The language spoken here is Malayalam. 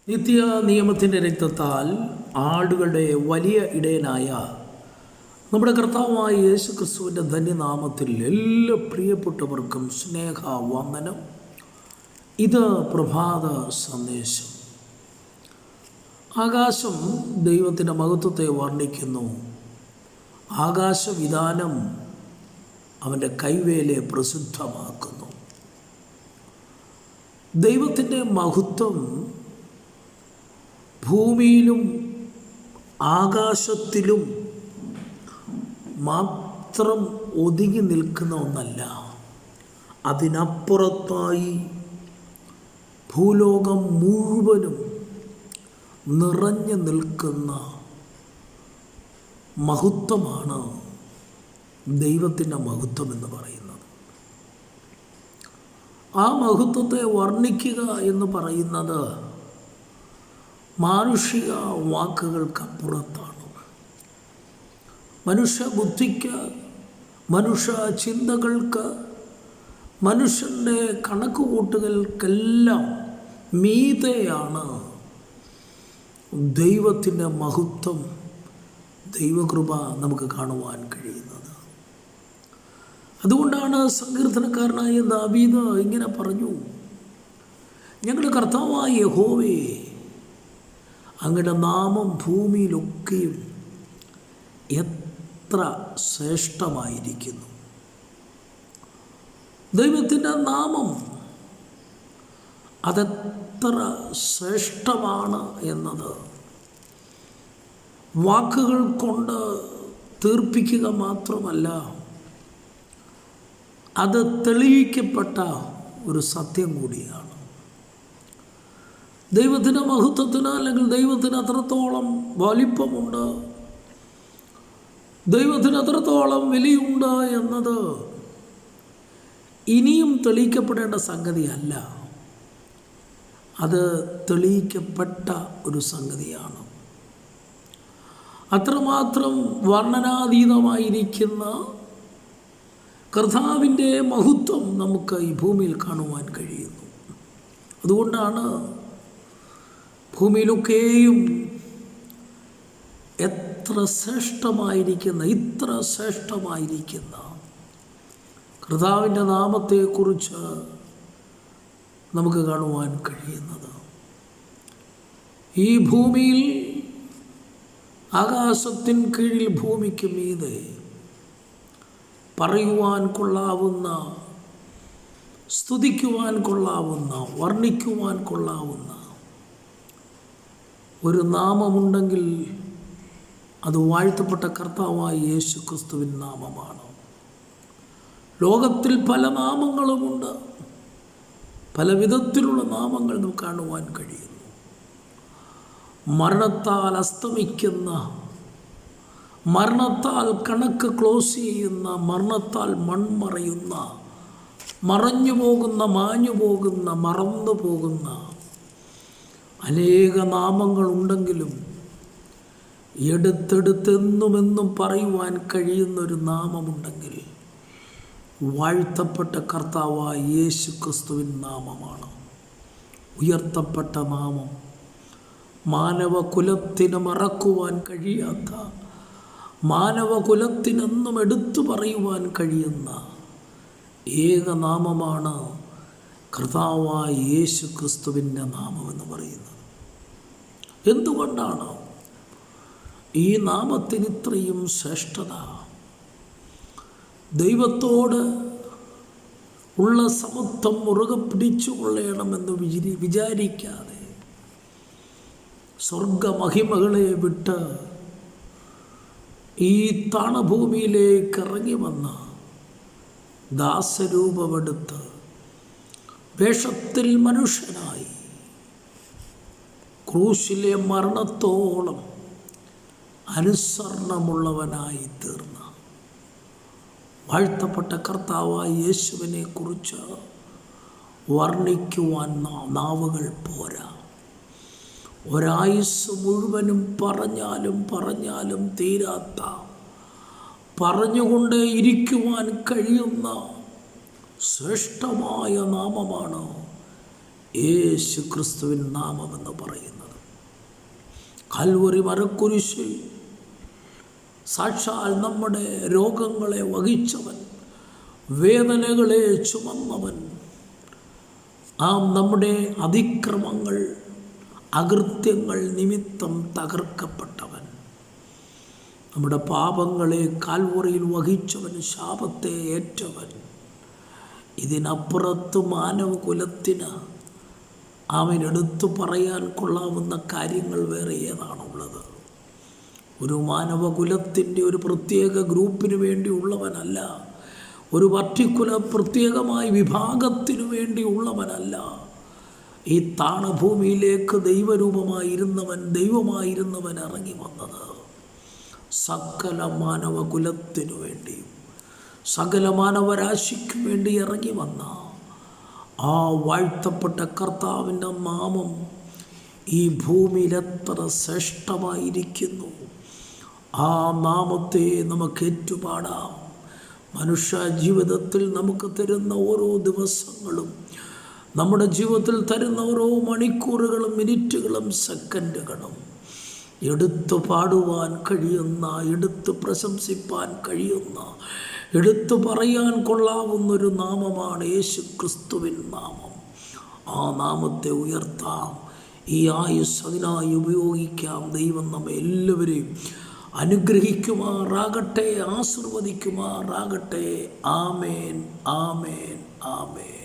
നിത്യ നിയമത്തിൻ്റെ രക്തത്താൽ ആടുകളുടെ വലിയ ഇടയനായ നമ്മുടെ കർത്താവായ യേശു ക്രിസ്തുവിൻ്റെ ധന്യനാമത്തിൽ എല്ലാ പ്രിയപ്പെട്ടവർക്കും സ്നേഹവന്ദനം. ഇത് പ്രഭാത സന്ദേശം. ആകാശം ദൈവത്തിൻ്റെ മഹത്വത്തെ വർണ്ണിക്കുന്നു. ആകാശവിധാനം അവൻ്റെ കൈവേലയെ പ്രസിദ്ധമാക്കുന്നു. ദൈവത്തിൻ്റെ മഹത്വം ഭൂമിയിലും ആകാശത്തിലും മാത്രം ഒതുങ്ങി നിൽക്കുന്ന ഒന്നല്ല, അതിനപ്പുറത്തായി ഭൂലോകം മുഴുവനും നിറഞ്ഞു നിൽക്കുന്ന മഹത്വമാണ് ദൈവത്തിൻ്റെ മഹത്വം എന്ന് പറയുന്നത്. ആ മഹത്വത്തെ വർണ്ണിക്കുക എന്ന് പറയുന്നത് മാനുഷിക വാക്കുകൾക്കപ്പുറത്താണ്. മനുഷ്യ ബുദ്ധിക്ക്, മനുഷ്യ ചിന്തകൾക്ക്, മനുഷ്യൻ്റെ കണക്കുകൂട്ടുകൾക്കെല്ലാം മീതെയാണ് ദൈവത്തിൻ്റെ മഹത്വം, ദൈവകൃപ നമുക്ക് കാണുവാൻ കഴിയുന്നത്. അതുകൊണ്ടാണ് സങ്കീർത്തനക്കാരനായ ദാവീദ് ഇങ്ങനെ പറഞ്ഞു: ഞങ്ങളുടെ കർത്താവായ യഹോവേ, അങ്ങയുടെ നാമം ഭൂമിയിലൊക്കെയും എത്ര ശ്രേഷ്ഠമായിരിക്കുന്നു. ദൈവത്തിൻ്റെ നാമം അതെത്ര ശ്രേഷ്ഠമാണ് എന്നത് വാക്കുകൾ കൊണ്ട് തീർപ്പിക്കുക മാത്രമല്ല, അത് തെളിയിക്കപ്പെട്ട ഒരു സത്യം കൂടിയാണ്. ദൈവത്തിൻ്റെ മഹത്വത്തിന്, അല്ലെങ്കിൽ ദൈവത്തിന് അത്രത്തോളം വലിപ്പമുണ്ട്, ദൈവത്തിന് അത്രത്തോളം വിലയുണ്ട് എന്നത് ഇനിയും തെളിയിക്കപ്പെടേണ്ട സംഗതിയല്ല, അത് തെളിയിക്കപ്പെട്ട ഒരു സംഗതിയാണ്. അത്രമാത്രം വർണ്ണനാതീതമായിരിക്കുന്ന കർത്താവിൻ്റെ മഹത്വം നമുക്ക് ഈ ഭൂമിയിൽ കാണുവാൻ കഴിയുന്നു. അതുകൊണ്ടാണ് ഭൂമിയിലൊക്കെയും ഇത്ര ശ്രേഷ്ഠമായിരിക്കുന്ന കർത്താവിൻ്റെ നാമത്തെക്കുറിച്ച് നമുക്ക് കാണുവാൻ കഴിയുന്നത്. ഈ ഭൂമിയിൽ ആകാശത്തിൻ കീഴിൽ ഭൂമിക്ക് മീതെ പറയുവാൻ കൊള്ളാവുന്ന, സ്തുതിക്കുവാൻ കൊള്ളാവുന്ന, വർണ്ണിക്കുവാൻ കൊള്ളാവുന്ന ഒരു നാമമുണ്ടെങ്കിൽ അത് വാഴ്ത്തപ്പെട്ട കർത്താവായ യേശു ക്രിസ്തുവിൻ നാമമാണ്. ലോകത്തിൽ പല നാമങ്ങളുമുണ്ട്, പല വിധത്തിലുള്ള നാമങ്ങൾ നമുക്ക് കാണുവാൻ കഴിയുന്നു. മരണത്താൽ അസ്തമിക്കുന്ന, മരണത്താൽ കണക്ക് ക്ലോസ് ചെയ്യുന്ന, മരണത്താൽ മൺമറയുന്ന, മറഞ്ഞു പോകുന്ന, മാഞ്ഞു പോകുന്ന, മറന്നു പോകുന്ന അനേക നാമങ്ങളുണ്ടെങ്കിലും എടുത്തെന്നും പറയുവാൻ കഴിയുന്നൊരു നാമമുണ്ടെങ്കിൽ വാഴ്ത്തപ്പെട്ട കർത്താവായ യേശു ക്രിസ്തുവിൻ നാമമാണ്. ഉയർത്തപ്പെട്ട നാമം, മാനവകുലത്തിന് മറക്കുവാൻ കഴിയാത്ത, മാനവകുലത്തിനെന്നും എടുത്തു പറയുവാൻ കഴിയുന്ന ഏക നാമമാണ് കർത്താവായ യേശു ക്രിസ്തുവിൻ്റെ നാമമെന്ന് പറയുന്നത്. എന്തുകൊണ്ടാണ് ഈ നാമത്തിന് ഇത്രയും ശ്രേഷ്ഠത? ദൈവത്തോട് ഉള്ള സമത്വം മുറുകെ പിടിച്ചുകൊള്ളണമെന്ന് വിചാരിക്കാതെ സ്വർഗമഹിമകളെ വിട്ട് ഈ താണഭൂമിയിലേക്ക് ഇറങ്ങി വന്ന ദാസരൂപമെടുത്ത് വേഷത്തിൽ മനുഷ്യനായി ക്രൂശിലെ മരണത്തോളം അനുസരണമുള്ളവനായി തീർന്ന വാഴ്ത്തപ്പെട്ട കർത്താവായ യേശുവിനെ കുറിച്ച് വർണ്ണിക്കുവാൻ നാവുകൾ പോരാ. ഒരായുസ് മുഴുവനും പറഞ്ഞാലും തീരാത്ത, പറഞ്ഞുകൊണ്ടേ ഇരിക്കുവാൻ കഴിയുന്ന ശ്രേഷ്ഠമായ നാമമാണ് യേശു ക്രിസ്തുവിൻ നാമമെന്ന് പറയുന്നത്. കൽവറി മരക്കുരിശിൽ സാക്ഷാൽ നമ്മുടെ രോഗങ്ങളെ വഹിച്ചവൻ, വേദനകളെ ചുമന്നവൻ, നമ്മുടെ അതിക്രമങ്ങൾ അകൃത്യങ്ങൾ നിമിത്തം തകർക്കപ്പെട്ടവൻ, നമ്മുടെ പാപങ്ങളെ കാൽവറിയിൽ വഹിച്ചവൻ, ശാപത്തെ ഏറ്റവൻ. ഇതിനപ്പുറത്ത് മാനവകുലത്തിന് അവനെടുത്തു പറയാൻ കൊള്ളാവുന്ന കാര്യങ്ങൾ വേറെ ഏതാണുള്ളത്? ഒരു മാനവകുലത്തിൻ്റെ ഒരു പ്രത്യേക ഗ്രൂപ്പിന് വേണ്ടി ഉള്ളവനല്ല, ഒരു പ്രത്യേകമായ വിഭാഗത്തിനു വേണ്ടി ഉള്ളവനല്ല. ഈ താണഭൂമിയിലേക്ക് ദൈവമായിരുന്നവൻ ഇറങ്ങി വന്നത് സകല മാനവകുലത്തിനു വേണ്ടിയും സകല മാനവരാശിക്കും വേണ്ടി ഇറങ്ങി വന്ന ആ വാഴ്ത്തപ്പെട്ട കർത്താവിൻ്റെ നാമം ഈ ഭൂമിയിൽ എത്ര ശ്രേഷ്ഠമായിരിക്കുന്നു. ആ നാമത്തെ നമുക്ക് ഏറ്റുപാടാം. മനുഷ്യ ജീവിതത്തിൽ നമുക്ക് തരുന്ന ഓരോ ദിവസങ്ങളും, നമ്മുടെ ജീവിതത്തിൽ തരുന്ന ഓരോ മണിക്കൂറുകളും മിനിറ്റുകളും സെക്കൻഡുകളും എടുത്തു പാടുവാൻ കഴിയുന്ന, എടുത്തു പ്രശംസിപ്പാൻ കഴിയുന്ന, എടുത്തു പറയാൻ കൊള്ളാവുന്നൊരു നാമമാണ് യേശു ക്രിസ്തുവിൻ നാമം. ആ നാമത്തെ ഉയർത്താം. ഈ ആയുസ് അതിനായി ഉപയോഗിക്കാം. ദൈവം നമ്മെ എല്ലാവരെയും അനുഗ്രഹിക്കുമാറാകട്ടെ, ആശീർവദിക്കുമാറാകട്ടെ. ആമേൻ, ആമേൻ, ആമേൻ.